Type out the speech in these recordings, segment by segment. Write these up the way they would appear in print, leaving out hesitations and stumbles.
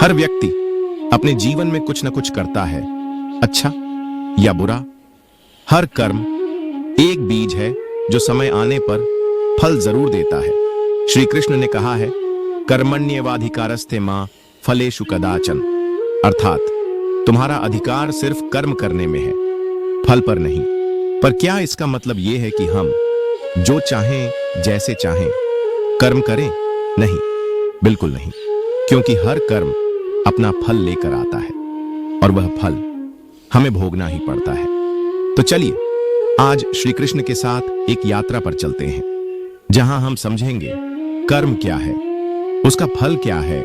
हर व्यक्ति अपने जीवन में कुछ न कुछ करता है, अच्छा या बुरा। हर कर्म एक बीज है जो समय आने पर फल जरूर देता है। श्री कृष्ण ने कहा है, कर्मण्येवाधिकारस्ते मां फलेषु कदाचन, अर्थात तुम्हारा अधिकार सिर्फ कर्म करने में है, फल पर नहीं। पर क्या इसका मतलब यह है कि हम जो चाहें जैसे चाहें कर्म करें? नहीं, बिल्कुल नहीं, क्योंकि हर कर्म अपना फल लेकर आता है और वह फल हमें भोगना ही पड़ता है। तो चलिए आज श्री कृष्ण के साथ एक यात्रा पर चलते हैं, जहां हम समझेंगे कर्म क्या है, उसका फल क्या है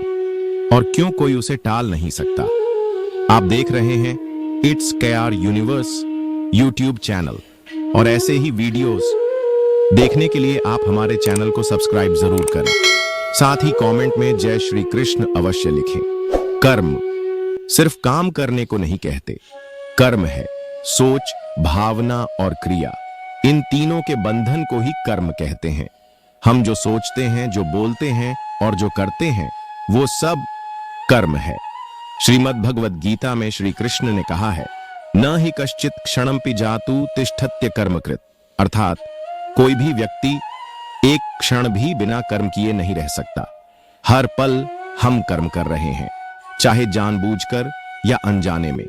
और क्यों कोई उसे टाल नहीं सकता। आप देख रहे हैं it's KR Universe YouTube channel, और ऐसे ही वीडियोस देखने के लिए आप हमारे चैनल को सब्सक्राइब जरूर करें। साथ ही कमेंट में जय श्री कृष्ण अवश्य लिखें। कर्म सिर्फ काम करने को नहीं कहते, कर्म है सोच, भावना और क्रिया। इन तीनों के बंधन को ही कर्म कहते हैं। हम जो सोचते हैं, जो बोलते हैं और जो करते हैं, वो सब कर्म है। श्रीमद् भगवद गीता में श्री कृष्ण ने कहा है, न ही कश्चित क्षणमपि जातु तिष्ठत्य कर्मकृत, अर्थात कोई भी व्यक्ति एक क्षण भी बिना कर्म किए नहीं रह सकता। हर पल हम कर्म कर रहे हैं, चाहे जानबूझकर या अनजाने में,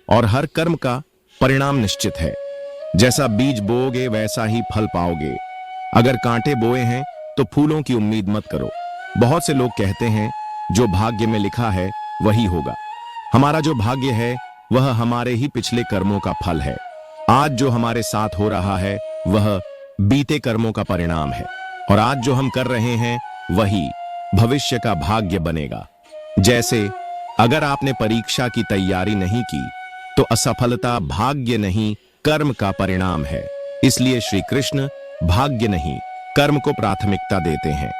और हर कर्म का परिणाम निश्चित है। जैसा बीज बोओगे वैसा ही फल पाओगे। अगर कांटे बोए हैं तो फूलों की उम्मीद मत करो। बहुत से लोग कहते हैं जो भाग्य में लिखा है वही होगा। हमारा जो भाग्य है वह हमारे ही पिछले कर्मों का फल है। आज जो हमारे साथ हो रहा है वह बीते कर्मों का परिणाम है, और आज जो हम कर रहे हैं वही भविष्य का भाग्य बनेगा। जैसे अगर आपने परीक्षा की तैयारी नहीं की तो असफलता भाग्य नहीं, कर्म का परिणाम है। इसलिए श्री कृष्ण भाग्य नहीं, कर्म को प्राथमिकता देते हैं।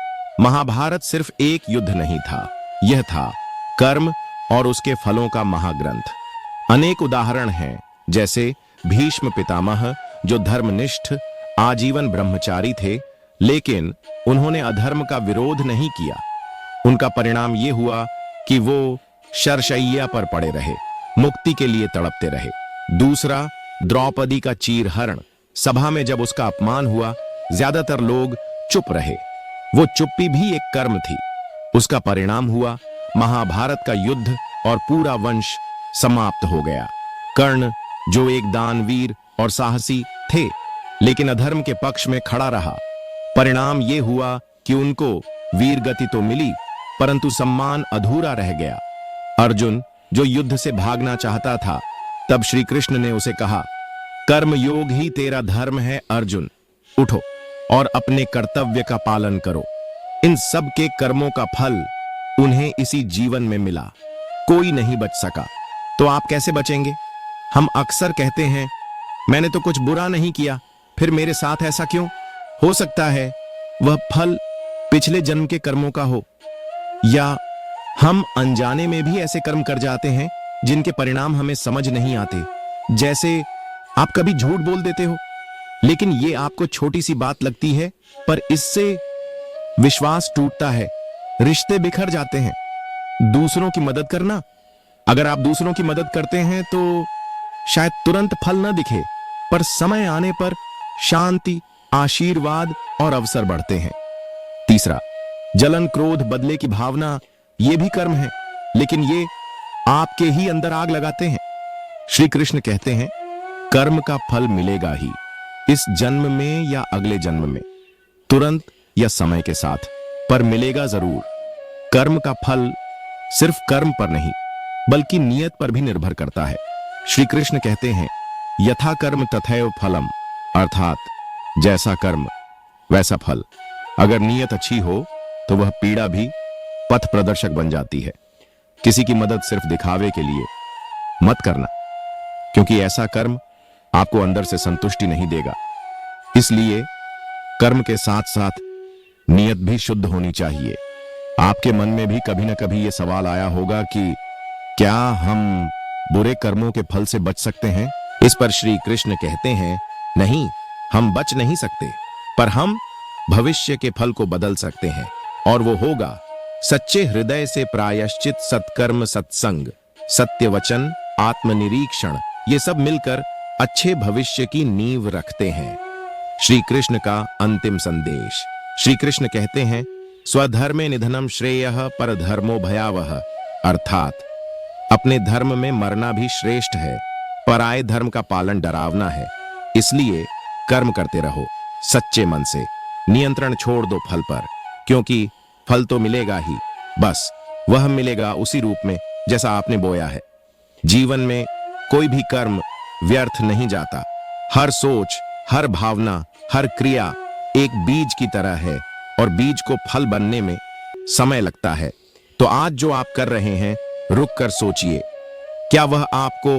महाभारत सिर्फ एक युद्ध नहीं था, यह था कर्म और उसके फलों का महाग्रंथ। अनेक उदाहरण हैं, जैसे भीष्म पितामह जो धर्मनिष्ठ आजीवन ब्रह्मचारी थे, लेकिन उन्होंने अधर्म का विरोध नहीं किया। उनका परिणाम यह हुआ कि वो शरशैया पर पड़े रहे, मुक्ति के लिए तड़पते रहे। दूसरा, द्रौपदी का चीरहरण, सभा में जब उसका अपमान हुआ ज्यादातर लोग चुप रहे। वो चुप्पी भी एक कर्म थी। उसका परिणाम हुआ महाभारत का युद्ध और पूरा वंश समाप्त हो गया। कर्ण जो एक दानवीर और साहसी थे, लेकिन अधर्म के पक्ष में खड़ा रहा। परिणाम यह हुआ कि उनको वीर गति तो मिली, परंतु सम्मान अधूरा रह गया। अर्जुन जो युद्ध से भागना चाहता था, तब श्री कृष्ण ने उसे कहा, कर्म योग ही तेरा धर्म है अर्जुन, उठो और अपने कर्तव्य का पालन करो। इन सब के कर्मों का फल उन्हें इसी जीवन में मिला। कोई नहीं बच सका, तो आप कैसे बचेंगे? हम अक्सर कहते हैं, मैंने तो कुछ बुरा नहीं किया, फिर मेरे साथ ऐसा क्यों? हो सकता है वह फल पिछले जन्म के कर्मों का हो, या हम अनजाने में भी ऐसे कर्म कर जाते हैं जिनके परिणाम हमें समझ नहीं आते। जैसे आप कभी झूठ बोल देते हो, लेकिन यह आपको छोटी सी बात लगती है, पर इससे विश्वास टूटता है, रिश्ते बिखर जाते हैं। दूसरों की मदद करना, अगर आप दूसरों की मदद करते हैं तो शायद तुरंत फल न दिखे, पर समय आने पर शांति, आशीर्वाद और अवसर बढ़ते हैं। तीसरा, जलन, क्रोध, बदले की भावना, ये भी कर्म है, लेकिन ये आपके ही अंदर आग लगाते हैं। श्री कृष्ण कहते हैं, कर्म का फल मिलेगा ही, इस जन्म में या अगले जन्म में, तुरंत या समय के साथ, पर मिलेगा जरूर। कर्म का फल सिर्फ कर्म पर नहीं, बल्कि नियत पर भी निर्भर करता है। श्री कृष्ण कहते हैं, यथा कर्म तथैव फलम, अर्थात जैसा कर्म वैसा फल। अगर नियत अच्छी हो तो वह पीड़ा भी पथ प्रदर्शक बन जाती है। किसी की मदद सिर्फ दिखावे के लिए मत करना, क्योंकि ऐसा कर्म आपको अंदर से संतुष्टि नहीं देगा। इसलिए कर्म के साथ साथ नियत भी शुद्ध होनी चाहिए। आपके मन में भी कभी ना कभी यह सवाल आया होगा कि क्या हम बुरे कर्मों के फल से बच सकते हैं? इस पर श्री कृष्ण कहते हैं, नहीं, हम बच नहीं सकते, पर हम भविष्य के फल को बदल सकते हैं, और वो होगा सच्चे हृदय से प्रायश्चित, सत्कर्म, सत्संग, सत्य वचन, आत्मनिरीक्षण, ये सब मिलकर अच्छे भविष्य की नींव रखते हैं। श्री कृष्ण का अंतिम संदेश। श्री कृष्ण कहते हैं, स्वधर्मे निधनम श्रेयः परधर्मो भयावह, अर्थात अपने धर्म में मरना भी श्रेष्ठ है, पराये धर्म का पालन डरावना है। इसलिए कर्म करते रहो सच्चे मन से, नियंत्रण छोड़ दो फल पर, क्योंकि फल तो मिलेगा ही, बस वह मिलेगा उसी रूप में जैसा आपने बोया है। जीवन में कोई भी कर्म व्यर्थ नहीं जाता। हर सोच, हर भावना, हर क्रिया एक बीज की तरह है और बीज को फल बनने में समय लगता है। तो आज जो आप कर रहे हैं, रुक कर सोचिए, क्या वह आपको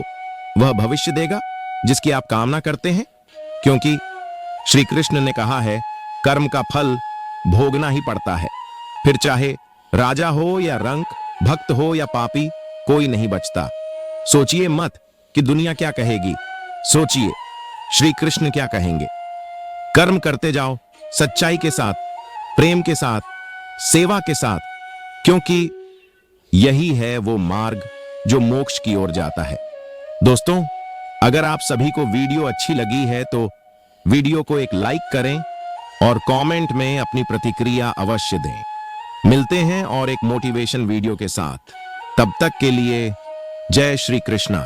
वह भविष्य देगा जिसकी आप कामना करते हैं? क्योंकि श्री कृष्ण ने कहा है, कर्म का फल भोगना ही पड़ता है। फिर चाहे राजा हो या रंक, भक्त हो या पापी, कोई नहीं बचता। सोचिए मत कि दुनिया क्या कहेगी, सोचिए श्री कृष्ण क्या कहेंगे। कर्म करते जाओ सच्चाई के साथ, प्रेम के साथ, सेवा के साथ, क्योंकि यही है वो मार्ग जो मोक्ष की ओर जाता है। दोस्तों, अगर आप सभी को वीडियो अच्छी लगी है तो वीडियो को एक लाइक करें और कमेंट में अपनी प्रतिक्रिया अवश्य दें। मिलते हैं और एक मोटिवेशन वीडियो के साथ। तब तक के लिए जय श्री कृष्णा।